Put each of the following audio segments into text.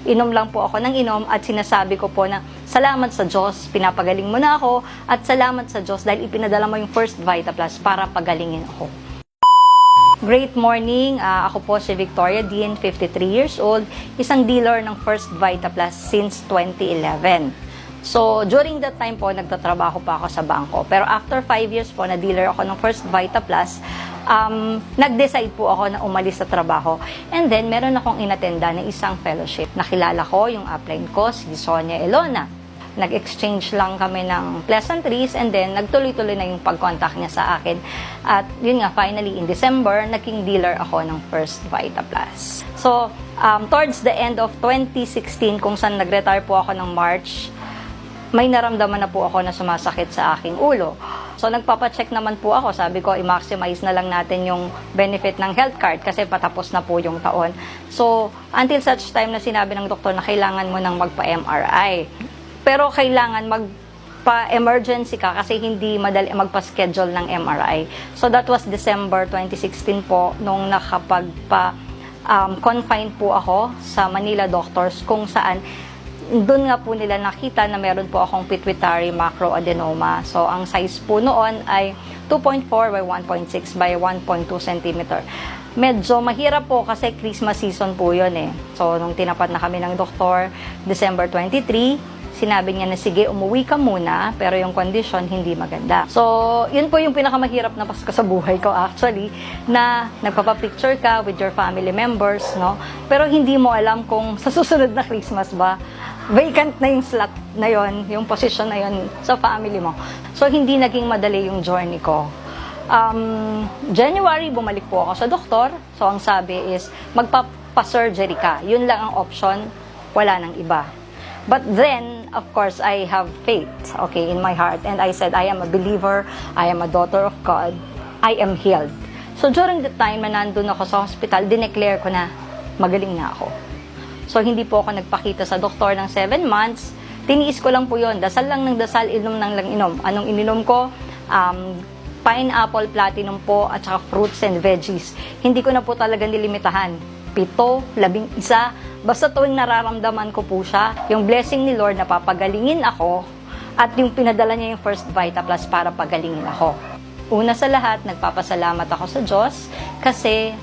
inom lang po ako ng inom at sinasabi ko po na salamat sa Diyos, pinapagaling mo na ako at salamat sa Diyos dahil ipinadala mo yung First Vita Plus para pagalingin ako. Great morning, ako po si Victoria Dean, 53 years old, isang dealer ng First Vita Plus since 2011. So, during that time po, nagtatrabaho pa ako sa bangko. Pero after 5 years po, na dealer ako ng First Vita Plus, nag-decide po ako na umalis sa trabaho. And then, meron akong inattenda ng isang fellowship. Nakilala ko yung upline ko, si Sonia Elona. Nag-exchange lang kami ng pleasantries and then nagtuloy-tuloy na yung pag-contact niya sa akin. At yun nga, finally, in December, naging dealer ako ng First Vita Plus. So, towards the end of 2016, kung saan nag-retire po ako ng March, may naramdaman na po ako na sumasakit sa aking ulo. So, nagpapacheck naman po ako. Sabi ko, i-maximize na lang natin yung benefit ng health card kasi patapos na po yung taon. So, until such time na sinabi ng doktor na kailangan mo nang magpa-MRI. Pero kailangan magpa-emergency ka kasi hindi madali magpa-schedule ng MRI. So, that was December 2016 po nung nakapagpa-confine po ako sa Manila Doctors kung saan doon nga po nila nakita na meron po akong pituitary macroadenoma. So, ang size po noon ay 2.4 by 1.6 by 1.2 cm. Medyo mahirap po kasi Christmas season po yun eh. So, nung tinapat na kami ng doktor, December 23, sinabi niya na sige, umuwi ka muna, pero yung condition hindi maganda. So, yun po yung pinakamahirap na Pasko sa buhay ko actually, na nagpapapicture ka with your family members, no? Pero hindi mo alam kung sa susunod na Christmas ba, vacant na yung slot na yon, yung position na yon sa family mo. So, hindi naging madali yung journey ko. January, bumalik po ako sa doktor. So, ang sabi is, magpapa-surgery ka. Yun lang ang option, wala nang iba. But then, of course, I have faith, okay, in my heart. And I said, I am a believer, I am a daughter of God, I am healed. So, during the time na nandun ako sa hospital, dineclare ko na magaling na ako. So, hindi po ako nagpakita sa doktor ng 7 months. Tiniis ko lang po yun. Dasal lang ng dasal, inom lang inom. Anong ininom ko? Pineapple platinum po at saka fruits and veggies. Hindi ko na po talaga nilimitahan. 7, 11, basta tuwing nararamdaman ko po siya, yung blessing ni Lord na papagalingin ako at yung pinadala niya yung First Vita Plus para pagalingin ako. Una sa lahat, nagpapasalamat ako sa Diyos kasi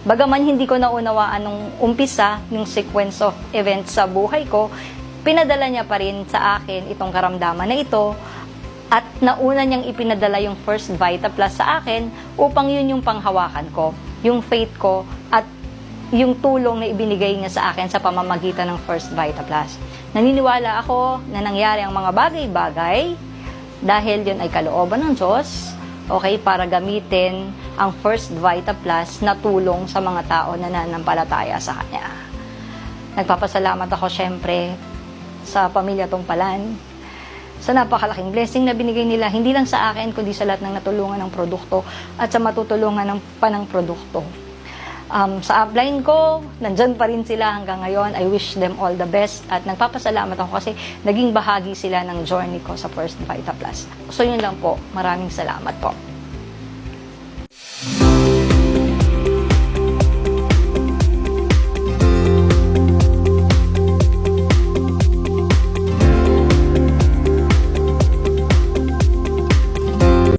bagaman hindi ko naunawaan nung umpisa yung sequence of events sa buhay ko, pinadala niya pa rin sa akin itong karamdaman na ito at nauna niyang ipinadala yung First Vita Plus sa akin upang yun yung panghawakan ko, yung faith ko at yung tulong na ibinigay niya sa akin sa pamamagitan ng First Vita Plus. Naniniwala ako na nangyari ang mga bagay-bagay dahil yun ay kalooban ng Diyos, okay, para gamitin ang First Vita Plus na tulong sa mga tao na nananampalataya sa Kanya. Nagpapasalamat ako syempre sa pamilya Tumpalan sa napakalaking blessing na binigay nila, hindi lang sa akin, kundi sa lahat ng natulungan ng produkto at sa matutulungan ng produkto. Sa upline ko, nandyan pa rin sila hanggang ngayon. I wish them all the best at nagpapasalamat ako kasi naging bahagi sila ng journey ko sa First Vita Plus. So yun lang po. Maraming salamat po.